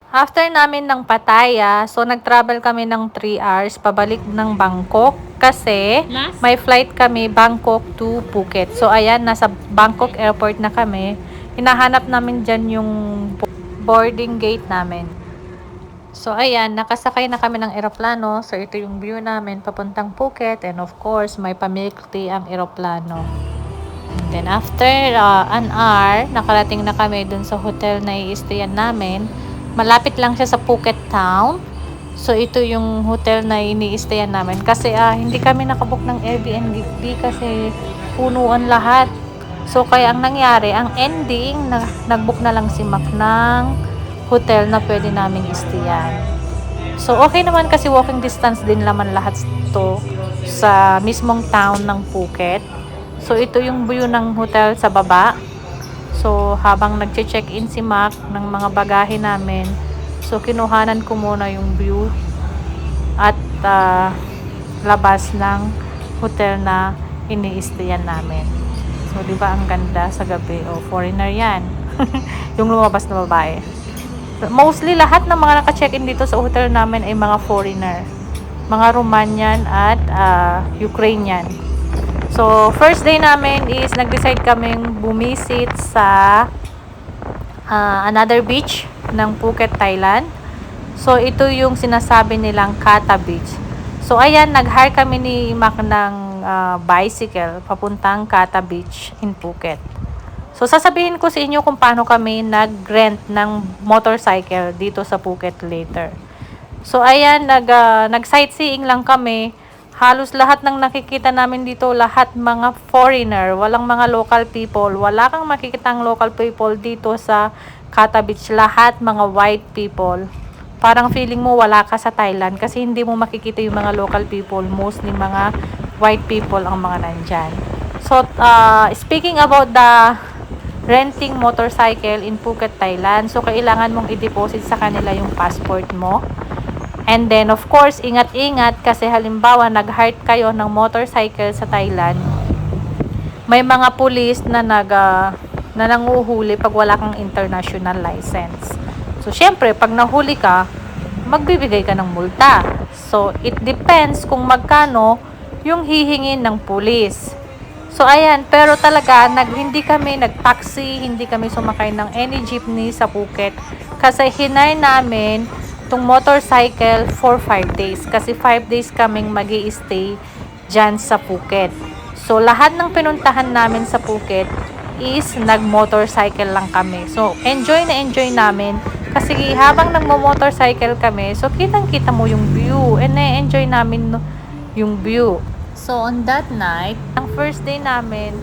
After namin ng Pattaya, so nag-travel kami ng 3 hours pabalik ng Bangkok kasi may flight kami Bangkok to Phuket. So ayan, nasa Bangkok airport na kami. Hinahanap namin dyan yung boarding gate namin. So ayan, nakasakay na kami ng eroplano. So ito yung view namin papuntang Phuket, and of course may pa-milk tea ang eroplano. And then after an hour, nakarating na kami dun sa hotel na i-stayan namin. Malapit lang siya sa Phuket Town. So ito yung hotel na ini-stayan namin. Kasi hindi kami nakabook ng Airbnb kasi punuan lahat. So kaya ang nangyari, ang ending, nagbook na lang si Mac ng hotel na pwede namin i-stayan. So okay naman kasi walking distance din naman lahat to sa mismong town ng Phuket. So ito yung view ng hotel sa baba. So habang nagche-check-in si Mac ng mga bagahe namin, so kinuhanan ko muna yung view at labas ng hotel na ini-stayan namin. So di ba ang ganda sa gabi? Oh, foreigner yan. Yung lumabas na babae. Mostly lahat ng mga naka-check-in dito sa hotel namin ay mga foreigner. Mga Romanian at Ukrainian. So, first day namin is nag-decide kaming bumisit sa another beach ng Phuket, Thailand. So, ito yung sinasabi nilang Kata Beach. So, ayan, nag-hire kami ni Mac ng bicycle papuntang Kata Beach in Phuket. So, sasabihin ko sa inyo kung paano kami nag-rent ng motorcycle dito sa Phuket later. So, ayan, nag-sightseeing lang kami. Halos lahat ng nakikita namin dito, lahat mga foreigner, walang mga local people. Wala kang makikitang local people dito sa Kata Beach. Lahat mga white people. Parang feeling mo wala ka sa Thailand kasi hindi mo makikita yung mga local people. Mostly mga white people ang mga nandyan. So, speaking about the renting motorcycle in Phuket, Thailand, so kailangan mong i-deposit sa kanila yung passport mo. And then, of course, ingat-ingat kasi halimbawa, nag-hire kayo ng motorcycle sa Thailand, may mga pulis na nanguhuli pag wala kang international license. So, syempre, pag nahuli ka, magbibigay ka ng multa. So, it depends kung magkano yung hihingin ng pulis. So, ayan, pero talaga, hindi kami nag-taxi, hindi kami sumakay ng any jeepney sa Phuket kasi hinay namin itong motorcycle for 5 days. Kasi 5 days kaming magi-stay dyan sa Phuket. So, lahat ng pinuntahan namin sa Phuket is nag-motorcycle lang kami. So, enjoy na enjoy namin. Kasi habang nagmo-motorcycle kami, so kitang-kita mo yung view. And na-enjoy namin yung view. So, on that night, ang first day namin,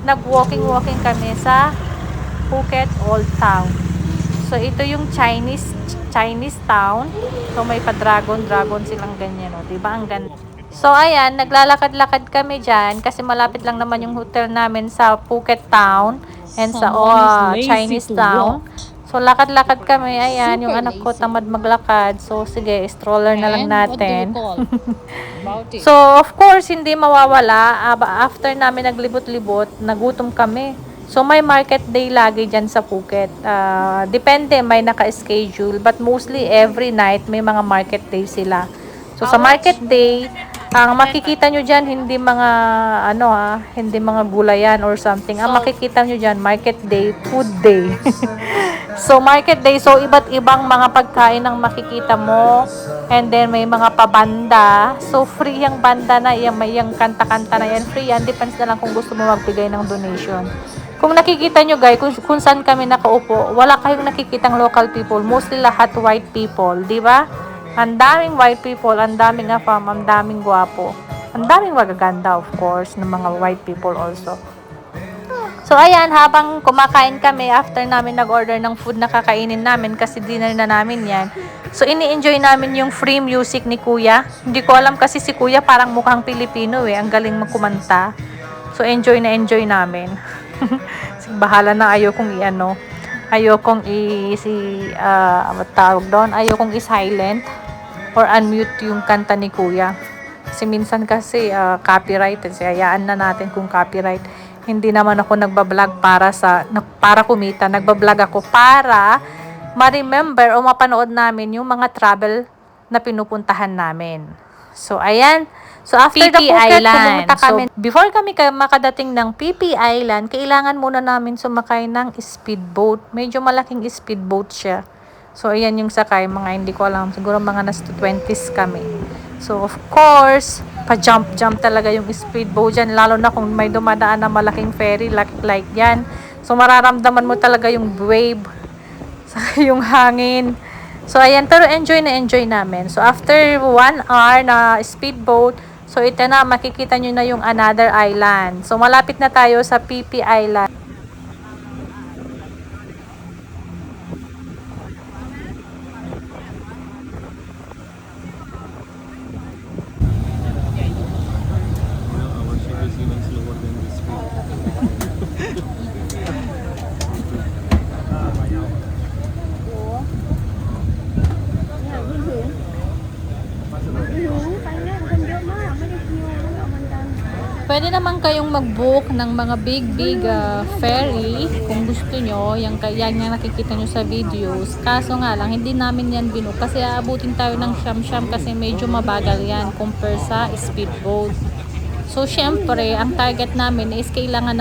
nag-walking kami sa Phuket Old Town. So, ito yung Chinese town. So, may pa-dragon silang ganyan. O, diba? Ang ganda. So, ayan, naglalakad-lakad kami dyan kasi malapit lang naman yung hotel namin sa Phuket Town and sa Chinese town. So, lakad-lakad kami. Ayan, yung anak ko tamad maglakad. So, sige, stroller na lang natin. So, of course, hindi mawawala. After namin naglibot-libot, nagutom kami. So, may market day lagi dyan sa Phuket. Depende, may naka-schedule. But mostly, every night, may mga market day sila. So, sa market day, ang makikita nyo dyan, hindi mga, hindi mga gulayan or something. Ang makikita nyo dyan, market day, food day. So, market day, so iba't ibang mga pagkain ang makikita mo. And then, may mga pabanda. So, free yung banda na, yung kanta-kanta na yan, free yan. Depends na lang kung gusto mo magbigay ng donation. Kung nakikita nyo guys, kung saan kami nakaupo, wala kayong nakikitang local people. Mostly lahat white people, di ba? Ang daming white people, ang daming afam, ang daming gwapo. Ang daming magaganda, of course, ng mga white people also. So, ayan, habang kumakain kami, after namin nag-order ng food na kakainin namin, kasi dinner na namin yan. So, ini-enjoy namin yung free music ni Kuya. Hindi ko alam kasi si Kuya parang mukhang Pilipino eh. Ang galing magkumanta. So, enjoy na enjoy namin. Bahala na, ayokong tawag doon, ayokong i-silent or unmute yung kanta ni Kuya. Kasi minsan kasi copyright, hayaan na natin kung copyright. Hindi naman ako nagbablog para kumita, nagbablog ako para ma-remember o mapanood namin yung mga travel na pinupuntahan namin. So, ayan. So, after the Phuket, pumunta kami. So, before kami makadating ng PP Island, kailangan muna namin sumakay ng speedboat. Medyo malaking speedboat siya. So, ayan yung sakay. Mga hindi ko alam. Siguro mga nasa 20s kami. So, of course, pa-jump-jump talaga yung speedboat dyan. Lalo na kung may dumadaan na malaking ferry like yan. So, mararamdaman mo talaga yung wave. Yung hangin. So, ayan. Pero enjoy na enjoy namin. So, after 1 hour na speedboat, so, ito na. Makikita nyo na yung another island. So, malapit na tayo sa PP Island. Our ship is even slower than this speed. Pwede naman kayong mag-book ng mga big ferry kung gusto nyo. Yan yung nakikita nyo sa videos. Kaso nga lang, hindi namin yan binook kasi aabutin tayo ng siyam-siyam kasi medyo mabagal yan compare sa speedboat. So, syempre, ang target namin is kailangan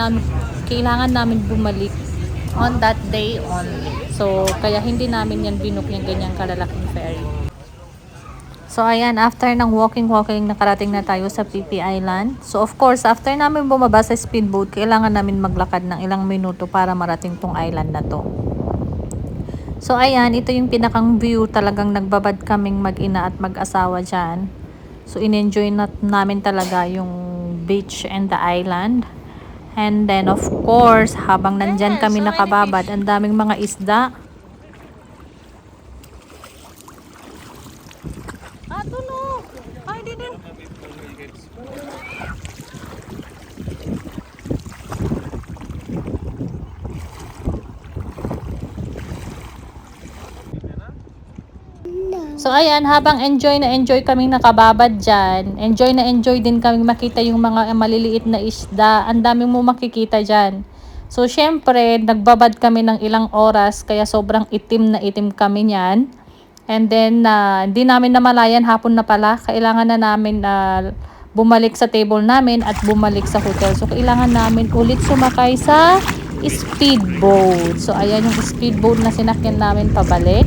namin bumalik on that day only. So, kaya hindi namin yan binook yung ganyang kalalaking ferry. So, ayan, after ng walking, nakarating na tayo sa PP Island. So, of course, after namin bumaba sa speedboat, kailangan namin maglakad ng ilang minuto para marating tong island na to. So, ayan, ito yung pinakang view. Talagang nagbabad kaming mag-ina at mag-asawa dyan. So, in-enjoy namin talaga yung beach and the island. And then, of course, habang nandyan kami nakababad, ang daming mga isda. Ato no! I didn't. So ayan, habang enjoy kaming nakababad dyan, enjoy din kaming makita yung mga maliliit na isda. Ang daming mo makikita dyan. So syempre, nagbabad kami ng ilang oras, kaya sobrang itim na itim kami niyan. And then, hindi namin namalayan, hapon na pala. Kailangan na namin bumalik sa table namin at bumalik sa hotel. So, kailangan namin ulit sumakay sa speedboat. So, ayan yung speedboat na sinakyan namin pabalik.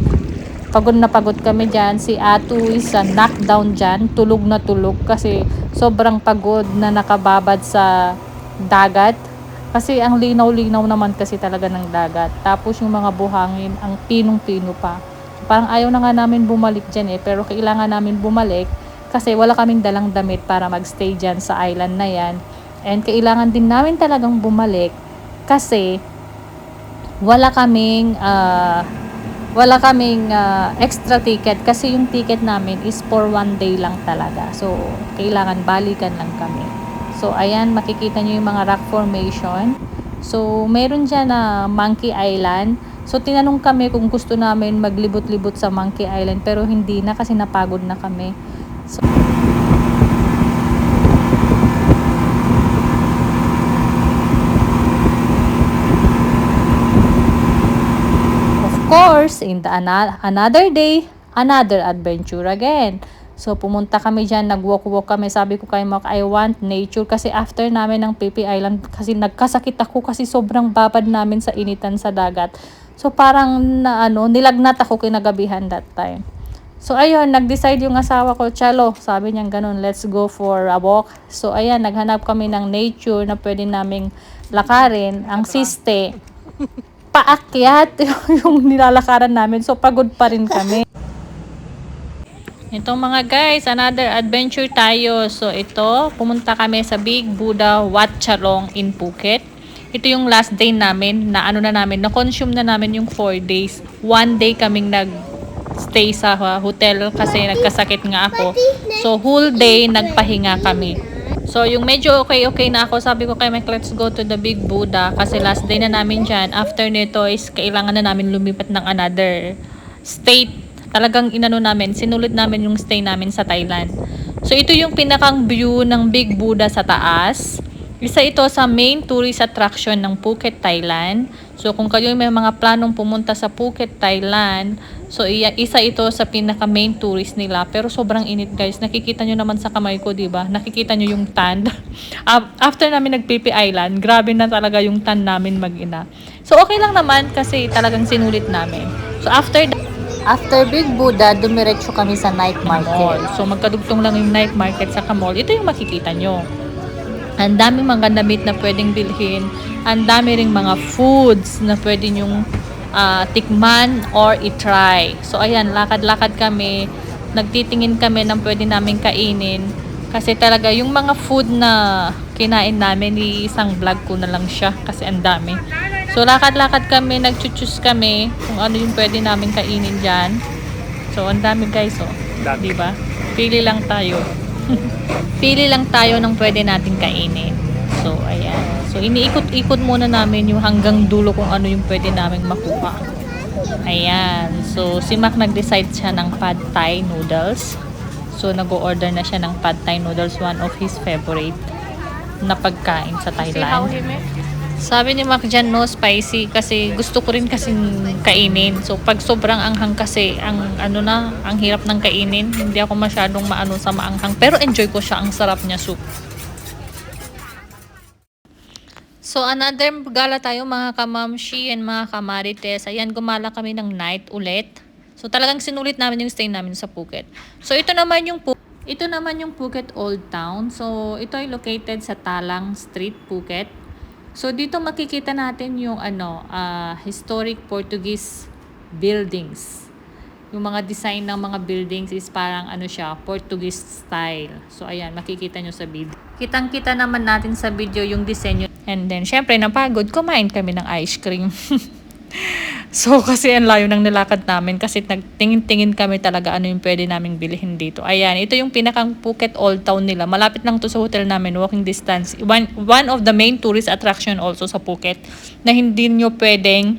Pagod na pagod kami dyan. Si Atu is knockdown dyan. Tulog na tulog kasi sobrang pagod na nakababad sa dagat. Kasi ang linaw-linaw naman kasi talaga ng dagat. Tapos yung mga buhangin, ang pinong-pino pa. Parang ayaw na nga namin bumalik dyan pero kailangan namin bumalik kasi wala kaming dalang damit para magstay dyan sa island na yan. And kailangan din namin talagang bumalik kasi wala kaming extra ticket kasi yung ticket namin is for 1 day lang talaga. So, kailangan balikan lang kami. So, ayan, makikita nyo yung mga rock formation. So, meron dyan na Monkey Island. So, tinanong kami kung gusto namin maglibot-libot sa Monkey Island pero hindi na kasi napagod na kami. So, of course, in the another day, another adventure again. So, pumunta kami dyan, nag-walk kami. Sabi ko kay Mark, I want nature kasi after namin ng PP Island kasi nagkasakit ako kasi sobrang babad namin sa initan sa dagat. So, parang nilagnat ako kinagabihan that time. So, ayun, nag-decide yung asawa ko, Chalo, sabi niya ganun, let's go for a walk. So, ayan, naghanap kami ng nature na pwede naming lakarin. Ang siste, paakyat yung nilalakaran namin. So, pagod pa rin kami. Itong mga guys, another adventure tayo. So, ito, pumunta kami sa Big Buddha Wat Chalong in Phuket. Ito yung last day namin na-consume na namin yung 4 days. 1 day kaming nag-stay sa hotel kasi nagkasakit nga ako. So, whole day nagpahinga kami. So, yung medyo okay na ako, sabi ko kay Mike, let's go to the Big Buddha kasi last day na namin dyan. After nito is kailangan na namin lumipat ng another state. Talagang sinulit namin yung stay namin sa Thailand. So, ito yung pinakang view ng Big Buddha sa taas. Isa ito sa main tourist attraction ng Phuket, Thailand. So kung kayo may mga planong pumunta sa Phuket, Thailand, so isa ito sa pinaka main tourist nila. Pero sobrang init guys. Nakikita nyo naman sa kamay ko, di ba? Nakikita nyo yung tan. After namin nag-PP Island, grabe na talaga yung tan namin mag-ina. So okay lang naman kasi talagang sinulit namin. So after Big Buddha, dumiretso kami sa night market. So magkadugtong lang yung night market sa mall. Ito yung makikita nyo. Ang daming mga damit na pwedeng bilhin. Ang dami ring mga foods na pwede nyong tikman or itry. So ayan, lakad-lakad kami. Nagtitingin kami ng pwede namin kainin. Kasi talaga yung mga food na kinain namin, isang vlog ko na lang siya kasi ang dami. So lakad-lakad kami, nag-choose kami kung ano yung pwede namin kainin dyan. So ang dami guys, oh. Diba? Pili lang tayo. Pili lang tayo ng pwede natin kainin. So, ayan. So, iniikot-ikot muna namin yung hanggang dulo kung ano yung pwede namin makuha. Ayan. So, si Mac nag-decide siya ng pad thai noodles. So, nag-order na siya ng pad thai noodles, one of his favorite na pagkain sa Thailand. Sabi ni Mac dyan, no spicy kasi gusto ko rin kasing kainin. So pag sobrang anghang kasi, ang hirap ng kainin. Hindi ako masyadong maano sa maanghang. Pero enjoy ko siya, ang sarap niya soup. So another gala tayo mga kamamshi and mga kamarites. Ayan, gumala kami ng night ulit. So talagang sinulit namin yung stay namin sa Phuket. So ito naman yung Phuket Old Town. So ito ay located sa Talang Street, Phuket. So dito makikita natin yung historic Portuguese buildings. Yung mga design ng mga buildings is parang siya, Portuguese style. So ayan, makikita nyo sa video. Kitang-kita naman natin sa video yung disenyo. And then syempre napagod, kumain kami ng ice cream. So kasi ang layo ng nilakad namin kasi nagtingin-tingin kami talaga ano yung pwede naming bilhin dito. Ayan, ito yung pinakang Phuket Old Town nila. Malapit lang to sa hotel namin, walking distance. One of the main tourist attraction also sa Phuket na hindi nyo pwedeng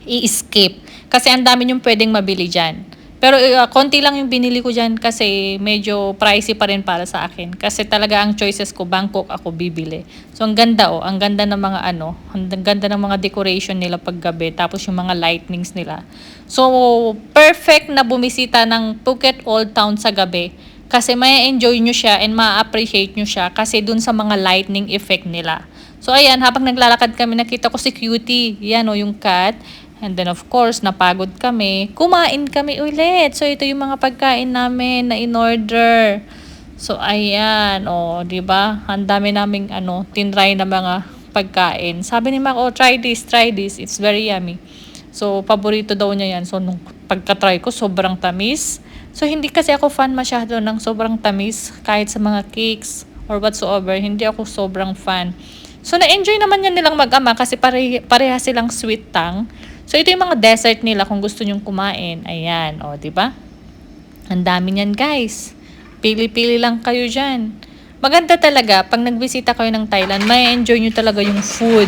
i-skip. Kasi ang dami nyo pwedeng mabili dyan. Pero konti lang yung binili ko dyan kasi medyo pricey pa rin para sa akin. Kasi talaga ang choices ko, Bangkok ako bibili. So ang ganda ang ganda ng mga ang ganda ng mga decoration nila paggabi. Tapos yung mga lightnings nila. So perfect na bumisita ng Phuket Old Town sa gabi. Kasi may enjoy nyo siya and ma-appreciate nyo siya kasi dun sa mga lightning effect nila. So ayan, habang naglalakad kami, nakita ko si Cutie. Yan yung cat. And then of course, napagod kami. Kumain kami ulit. So ito yung mga pagkain namin na in-order. So ayan, di ba? Ang dami naming tinry na mga pagkain. Sabi ni Mac, try this. It's very yummy. So paborito daw niya yan. So nung pagka-try ko, sobrang tamis. So hindi kasi ako fan masyado ng sobrang tamis kahit sa mga cakes or whatsoever. Hindi ako sobrang fan. So na-enjoy naman yan nilang mag-ama kasi pareha silang sweet tongue. So, ito yung mga dessert nila kung gusto nyong kumain. Ayan, di ba? Ang dami niyan, guys. Pili-pili lang kayo dyan. Maganda talaga, pag nagbisita kayo ng Thailand, may enjoy nyo talaga yung food.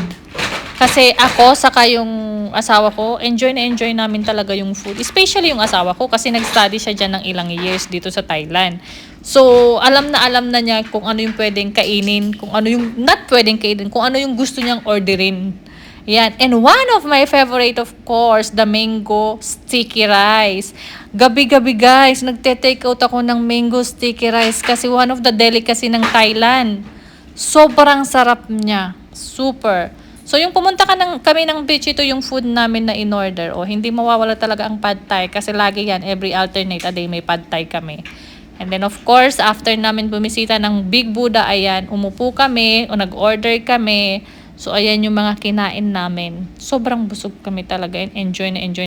Kasi ako, saka yung asawa ko, enjoy namin talaga yung food. Especially yung asawa ko kasi nag-study siya dyan ng ilang years dito sa Thailand. So, alam na niya kung ano yung pwedeng kainin, kung ano yung not pwedeng kainin, kung ano yung gusto niyang orderin. Yan. And one of my favorite, of course, the mango sticky rice. Gabi-gabi, guys, nagte-take out ako ng mango sticky rice kasi one of the delicacy ng Thailand. Sobrang sarap niya. Super. So, yung pumunta kami ng beach, ito yung food namin na in-order. Hindi mawawala talaga ang pad thai kasi lagi yan, every alternate a day may pad thai kami. And then, of course, after namin bumisita ng Big Buddha, ayan, umupo kami o nag-order kami. So, ayan yung mga kinain namin. Sobrang busog kami talaga and enjoy na enjoy.